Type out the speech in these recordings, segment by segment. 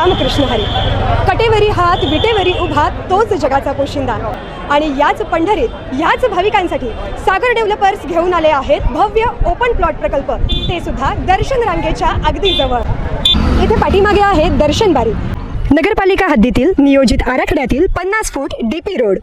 रामकृष्ण हरी. कटेवरी हात विटेवरी उभा तोच जगाचा पोशिंदा. आणि याच पंढरीत याच भाविकांसाठी सागर डेव्हलपर्स घेऊन आले आहेत भव्य ओपन प्लॉट प्रकल्प, ते सुद्धा दर्शन रांगेच्या अगदी जवळ. इथे पाठीमागे आहे दर्शन बारी. नगरपालिका हद्दीतील नियोजित आराखड्यातील 50 फूट डीपी रोड.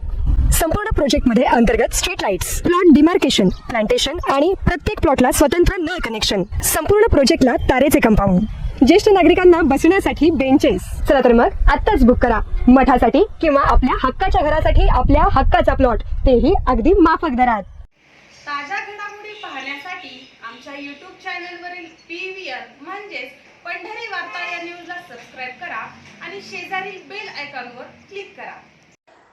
संपूर्ण प्रोजेक्टमध्ये अंतर्गत street lights, plot demarcation, plantation आणि प्रत्येक प्लॉटला स्वतंत्र नळ कनेक्शन. संपूर्ण प्रोजेक्टला तारेचे कंपाऊंड, ज्येष्ठ नागरिकांना बसण्यासाठी बेंचेस. चला तर मग आत्ताच बुक करा मठासाठी किंवा आपल्या हक्काच्या घरासाठी आपल्या हक्काचा प्लॉट, तेही अगदी माफक दरात. ताज्या घडामोडी पाहण्यासाठी आमच्या YouTube चॅनलवरील PVR म्हणजेच पंढरी वार्ता या न्यूजला सबस्क्राईब करा आणि शेजारील बेल आयकॉनवर क्लिक करा.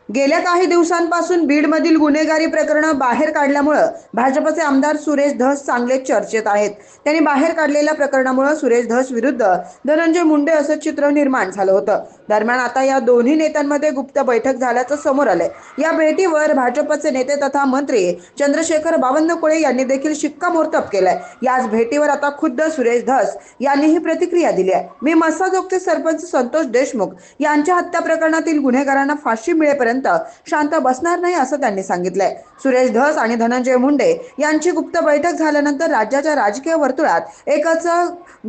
गेल्या काही दिवसांपासून बीडमधील गुन्हेगारी प्रकरणं बाहेर काढल्यामुळे भाजपचे आमदार सुरेश धस चांगले चर्चेत आहेत. त्यांनी बाहेर काढलेल्या प्रकरणामुळे सुरेश धस विरुद्ध धनंजय मुंडे असं चित्र निर्माण झालं होतं. दरम्यान आता या दोन्ही नेत्यांमध्ये गुप्त बैठक झाल्याचं समोर आलंय. या भेटीवर भाजपचे नेते तथा मंत्री चंद्रशेखर बावनकुळे यांनी देखील शिक्कामोर्तब केलंय. याच भेटीवर आता खुद्द सुरेश धस यांनीही प्रतिक्रिया दिली आहे. मी मस्साजोगचे सरपंच संतोष देशमुख यांच्या हत्या प्रकरणातील गुन्हेगारांना फाशी मिळेपर्यंत शांत बसणार नाही असं त्यांनी सांगितलंय. सुरेश धस आणि धनंजय मुंडे यांची गुप्त बैठक झाल्यानंतर राज्याच्या राजकीय वर्तुळात एकच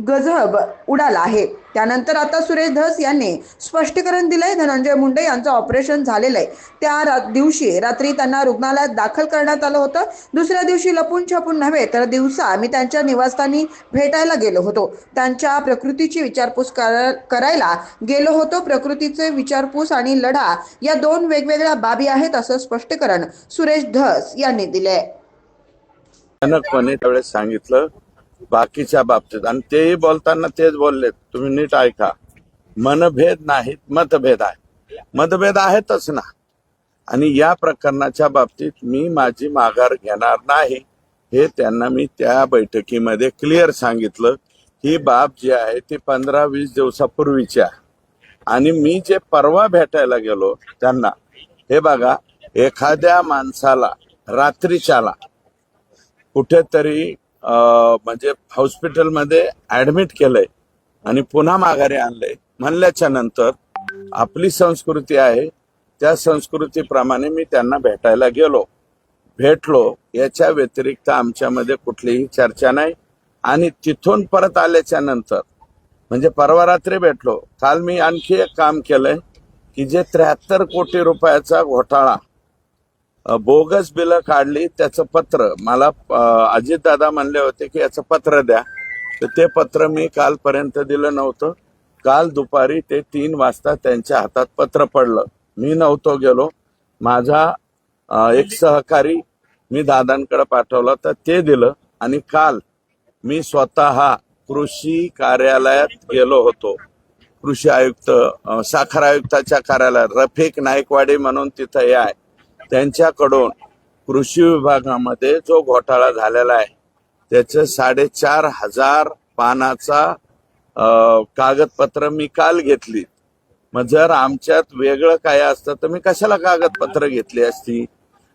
गजब उडाला आहे. त्यानंतर आता सुरेश धस यांनी स्पष्टीकरण दिलंय. धनंजय मुंडे यांचं ऑपरेशन झालेलं आहे. त्या दिवशी रात्री त्यांना रुग्णालयात दाखल करण्यात आलं होतं. दुसऱ्या दिवशी लपून छपून नव्हे तर दिवसा मी त्यांच्या निवासस्थानी भेटायला गेलो होतो. त्यांच्या प्रकृतीची विचारपूस करायला गेलो होतो. प्रकृतीचे विचारपूस आणि लढा या दोन वेगवेगळ्या बाबी आहेत असं स्पष्टीकरण सुरेश धस यांनी दिले. त्यावेळेस सांगितलं बाकीच्या बाबतीत, आणि तेही बोलताना तेच बोलले, तुम्ही नीट ऐका, मनभेद नाहीत मतभेद आहे. मतभेद आहेतच ना, आणि या प्रकरणाच्या बाबतीत मी माझी माघार घेणार नाही हे त्यांना मी त्या बैठकीमध्ये क्लिअर सांगितलं. ही बाब जी आहे ती 15-20 दिवसापूर्वीची आहे. आणि मी जे परवा भेटायला गेलो त्यांना, हे बघा, एखाद्या माणसाला रात्रीच्याला कुठेतरी म्हणजे हॉस्पिटलमध्ये ऍडमिट केलंय आणि पुन्हा माघारी आणलंय म्हणल्याच्या नंतर आपली संस्कृती आहे, त्या संस्कृतीप्रमाणे मी त्यांना भेटायला भेटलो. याच्या व्यतिरिक्त आमच्यामध्ये कुठलीही चर्चा नाही. आणि तिथून परत आल्याच्या नंतर म्हणजे परवा रात्री भेटलो. काल मी आणखी एक काम केलंय की जे 73 कोटी रुपयाचा घोटाळा, बोगस बिलं काढली, त्याचं पत्र मला अजितदादा म्हणले होते की याचं पत्र द्या. तर ते पत्र मी कालपर्यंत दिलं नव्हतं. काल दुपारी ते 3 वाजता त्यांच्या हातात पत्र पडलं. मी नव्हतो गेलो. माझा एक सहकारी मी दादांकडे पाठवला तर ते दिलं. आणि काल मी स्वतः कृषी कार्यालयात गेलो होतो. कृषी आयुक्त, साखर आयुक्ताच्या कार्यालयात रफिक नाईकवाडी म्हणून तिथं हे आहे, त्यांच्याकडून कृषी विभागामध्ये जो घोटाळा झालेला आहे त्याचं 4,500 पानाचा कागदपत्र मी काल घेतली. मग जर आमच्यात वेगळं काय असतं तर मी कशाला कागदपत्र घेतली असती.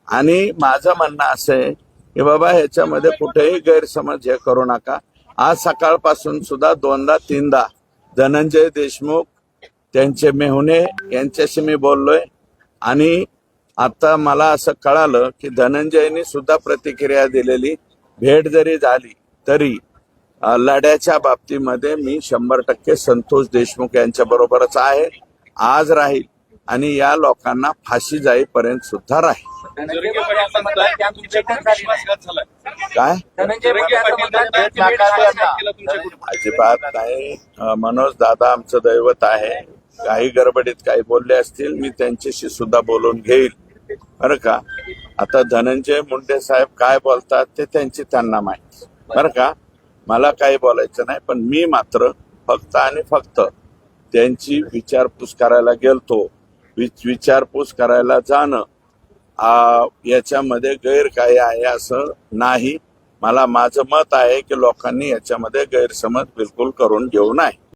आणि माझं म्हणणं असं आहे की बाबा ह्याच्यामध्ये कुठेही गैरसमज हे करू नका. आज सकाळपासून सुद्धा 2दा-3दा धनंजय देशमुख, त्यांचे मेहुणे यांच्याशी मी बोललोय. आणि आता मला असं कळालं की धनंजयनी सुद्धा प्रतिक्रिया दिलेली. भेट जरी झाली तरी लढ्याच्या बाबतीमध्ये मी 100% संतोष देशमुख यांच्या बरोबरच आहे, आज राहील आणि या लोकांना फाशी जाईपर्यंत सुद्धा राहील. काय अजिबात नाही. मनोज दादा आमचं दैवत आहे. काही गडबडीत काही बोलले असतील, मी त्यांच्याशी सुद्धा बोलून घेईल बरं का. आता धनंजय मुंडे साहेब काय बोलतात ते त्यांना माहिती बरं का. मला काही बोलायचं नाही. पण मी मात्र फक्त आणि फक्त त्यांची विचारपूस करायला गेलतो. विचारपूस करायला जाणं याच्यामध्ये गैर काय आहे असं नाही. मला माझं मत आहे की लोकांनी याच्यामध्ये गैरसमज बिलकुल करून घेऊ नये.